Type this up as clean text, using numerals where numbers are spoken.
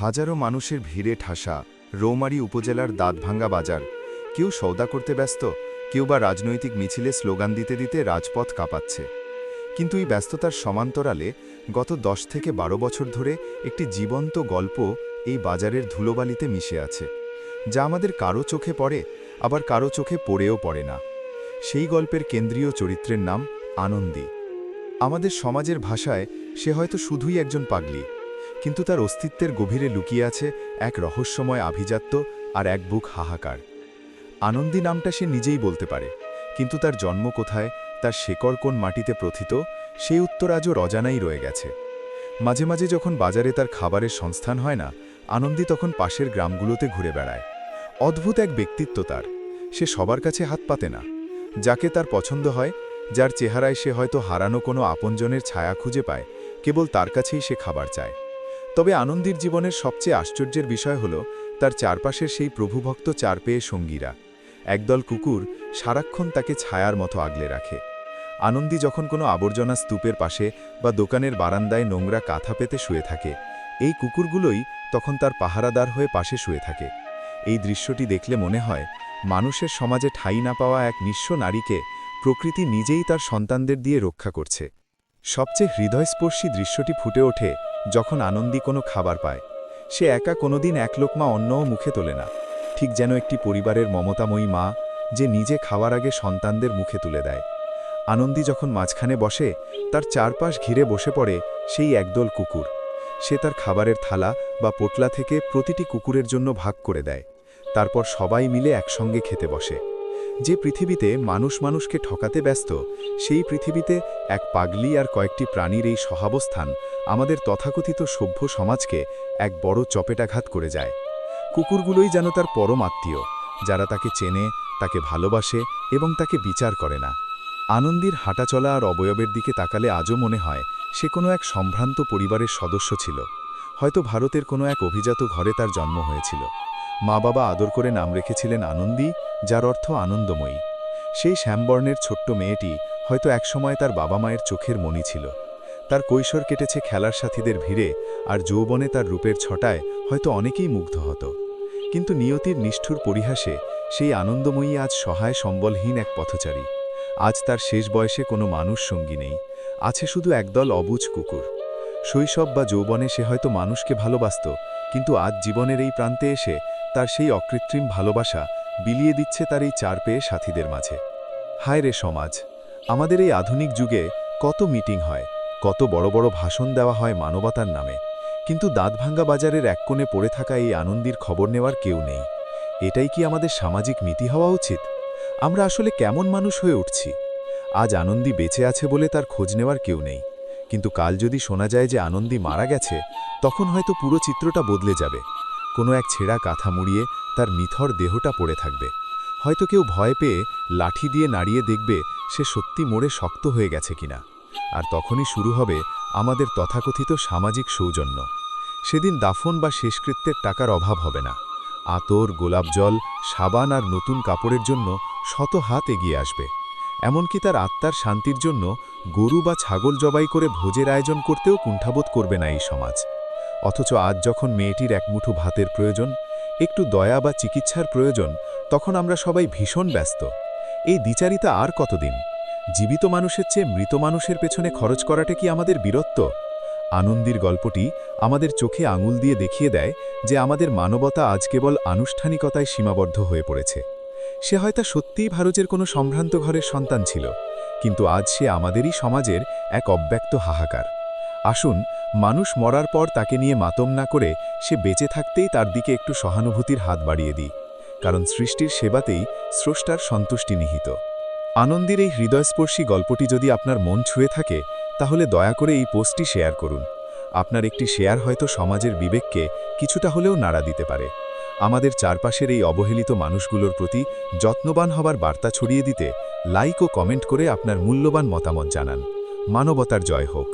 হাজারো মানুষের ভিড়ে ঠাসা রৌমারী উপজেলার দাঁতভাঙ্গা বাজার। কেউ সওদা করতে ব্যস্ত, কেউ বা রাজনৈতিক মিছিলে স্লোগান দিতে দিতে রাজপথ কাঁপাচ্ছে। কিন্তু এই ব্যস্ততার সমান্তরালে গত 10 থেকে 12 বছর ধরে একটি জীবন্ত গল্প এই বাজারের ধুলোবালিতে মিশে আছে, যা আমাদের কারো চোখে পড়ে, আবার কারো চোখে পড়েও পড়ে না। সেই গল্পের কেন্দ্রীয় চরিত্রের নাম আনন্দী। আমাদের সমাজের ভাষায় সে হয়তো শুধুই একজন পাগলি, কিন্তু তার অস্তিত্বের গভীরে লুকিয়ে আছে এক রহস্যময় আভিজাত্য আর এক বুক হাহাকার। আনন্দী নামটা সে নিজেই বলতে পারে, কিন্তু তার জন্ম কোথায়, তার শেকড় কোন মাটিতে প্রথিত, সেই উত্তর আজও অজানাই রয়ে গেছে। মাঝে মাঝে যখন বাজারে তার খাবারের সংস্থান হয় না, আনন্দী তখন পাশের গ্রামগুলোতে ঘুরে বেড়ায়। অদ্ভুত এক ব্যক্তিত্ব তার। সে সবার কাছে হাত পাতে না। যাকে তার পছন্দ হয়, যার চেহারায় সে হয়তো হারানো কোনো আপনজনের ছায়া খুঁজে পায়, কেবল তার কাছেই সে খাবার চায়। তবে আনন্দীর জীবনের সবচেয়ে আশ্চর্যের বিষয় হল তার চারপাশের সেই প্রভুভক্ত চার পেয়ে সঙ্গীরা। একদল কুকুর সারাক্ষণ তাকে ছায়ার মতো আগলে রাখে। আনন্দী যখন কোনো আবর্জনা স্তূপের পাশে বা দোকানের বারান্দায় নোংরা কাঁথা পেতে শুয়ে থাকে, এই কুকুরগুলোই তখন তার পাহারাদার হয়ে পাশে শুয়ে থাকে। এই দৃশ্যটি দেখলে মনে হয় মানুষের সমাজে ঠাঁই না পাওয়া এক নিঃস্ব নারীকে প্রকৃতি নিজেই তার সন্তানদের দিয়ে রক্ষা করছে। সবচেয়ে হৃদয়স্পর্শী দৃশ্যটি ফুটে ওঠে যখন আনন্দী কোনো খাবার পায়। সে একা কোনোদিন এক লোকমা অন্নও মুখে তোলে না, ঠিক যেন একটি পরিবারের মমতাময়ী মা যে নিজে খাওয়ার আগে সন্তানদের মুখে তুলে দেয়। আনন্দী যখন মাঝখানে বসে, তার চারপাশ ঘিরে বসে পড়ে সেই একদল কুকুর। সে তার খাবারের থালা বা পোটলা থেকে প্রতিটি কুকুরের জন্য ভাগ করে দেয়। তারপর সবাই মিলে একসঙ্গে খেতে বসে। যে পৃথিবীতে মানুষ মানুষকে ঠকাতে ব্যস্ত, সেই পৃথিবীতে এক পাগলি আর কয়েকটি প্রাণীর এই সহাবস্থান আমাদের তথাকথিত সভ্য সমাজকে এক বড় চপেটাঘাত করে যায়। কুকুরগুলোই যেন তার পরম আত্মীয়, যারা তাকে চেনে, তাকে ভালোবাসে এবং তাকে বিচার করে না। আনন্দীর হাঁটাচলা আর অবয়বের দিকে তাকালে আজও মনে হয় সে কোনো এক সম্ভ্রান্ত পরিবারের সদস্য ছিল। হয়তো ভারতের কোনো এক অভিজাত ঘরে তার জন্ম হয়েছিল। মা বাবা আদর করে নাম রেখেছিলেন আনন্দী, যার অর্থ আনন্দময়ী। সেই শ্যামবর্ণের ছোট্ট মেয়েটি হয়তো একসময় তার বাবা মায়ের চোখের মণি ছিল। তার কৈশোর কেটেছে খেলার সাথীদের ভিড়ে, আর যৌবনে তার রূপের ছটায় হয়তো অনেকেই মুগ্ধ হতো। কিন্তু নিয়তির নিষ্ঠুর পরিহাসে সেই আনন্দময়ী আজ সহায় সম্বলহীন এক পথচারী। আজ তার শেষ বয়সে কোনো মানুষ সঙ্গী নেই, আছে শুধু একদল অবুঝ কুকুর। শৈশব বা যৌবনে সে হয়তো মানুষকে ভালোবাসত, কিন্তু আজ জীবনের এই প্রান্তে এসে তার সেই অকৃত্রিম ভালোবাসা বিলিয়ে দিচ্ছে তার এই চার পেয়ে সাথীদের মাঝে। হায় রে সমাজ! আমাদের এই আধুনিক যুগে কত মিটিং হয়, কত বড় বড় ভাষণ দেওয়া হয় মানবতার নামে, কিন্তু দাঁতভাঙ্গা বাজারের এক কোণে পড়ে থাকা এই আনন্দীর খবর নেওয়ার কেউ নেই। এটাই কি আমাদের সামাজিক নীতি হওয়া উচিত? আমরা আসলে কেমন মানুষ হয়ে উঠছি? আজ আনন্দী বেঁচে আছে বলে তার খোঁজ নেওয়ার কেউ নেই, কিন্তু কাল যদি শোনা যায় যে আনন্দী মারা গেছে, তখন হয়তো পুরো চিত্রটা বদলে যাবে। কোনো এক ছেঁড়া কাঁথা মুড়িয়ে তার নিথর দেহটা পড়ে থাকবে। হয়তো কেউ ভয় পেয়ে লাঠি দিয়ে নাড়িয়ে দেখবে সে সত্যি মরে শক্ত হয়ে গেছে কিনা। আর তখনই শুরু হবে আমাদের তথাকথিত সামাজিক সৌজন্য। সেদিন দাফন বা শেষকৃত্যের টাকার অভাব হবে না। আতর, গোলাপ জল, সাবান আর নতুন কাপড়ের জন্য শত হাত এগিয়ে আসবে। এমনকি তার আত্মার শান্তির জন্য গরু বা ছাগল জবাই করে ভোজের আয়োজন করতেও কুণ্ঠাবোধ করবে না এই সমাজ। অথচ আজ যখন মেয়েটির এক মুঠো ভাতের প্রয়োজন, একটু দয়া বা চিকিৎসার প্রয়োজন, তখন আমরা সবাই ভীষণ ব্যস্ত। এই দ্বিচারিতা আর কতদিন? জীবিত মানুষের চেয়ে মৃত মানুষের পেছনে খরচ করাটা কি আমাদের বীরত্ব? আনন্দীর গল্পটি আমাদের চোখে আঙুল দিয়ে দেখিয়ে দেয় যে আমাদের মানবতা আজ কেবল আনুষ্ঠানিকতায় সীমাবদ্ধ হয়ে পড়েছে। সে হয়তো সত্যিই ভারতের কোনো সম্ভ্রান্ত ঘরের সন্তান ছিল, কিন্তু আজ সে আমাদেরই সমাজের এক অব্যক্ত হাহাকার। আসুন, মানুষ মরার পর তাকে নিয়ে মাতম না করে সে বেঁচে থাকতেই তার দিকে একটু সহানুভূতির হাত বাড়িয়ে দিই, কারণ সৃষ্টির সেবাতেই স্রষ্টার সন্তুষ্টি নিহিত। আনন্দীর এই হৃদয়স্পর্শী গল্পটি যদি আপনার মন ছুঁয়ে থাকে, তাহলে দয়া করে এই পোস্টটি শেয়ার করুন। আপনার একটি শেয়ার হয়তো সমাজের বিবেককে কিছুটা হলেও নাড়া দিতে পারে। আমাদের চারপাশের এই অবহেলিত মানুষগুলোর প্রতি যত্নবান হবার বার্তা ছড়িয়ে দিতে লাইক ও কমেন্ট করে আপনার মূল্যবান মতামত জানান। মানবতার জয় হোক।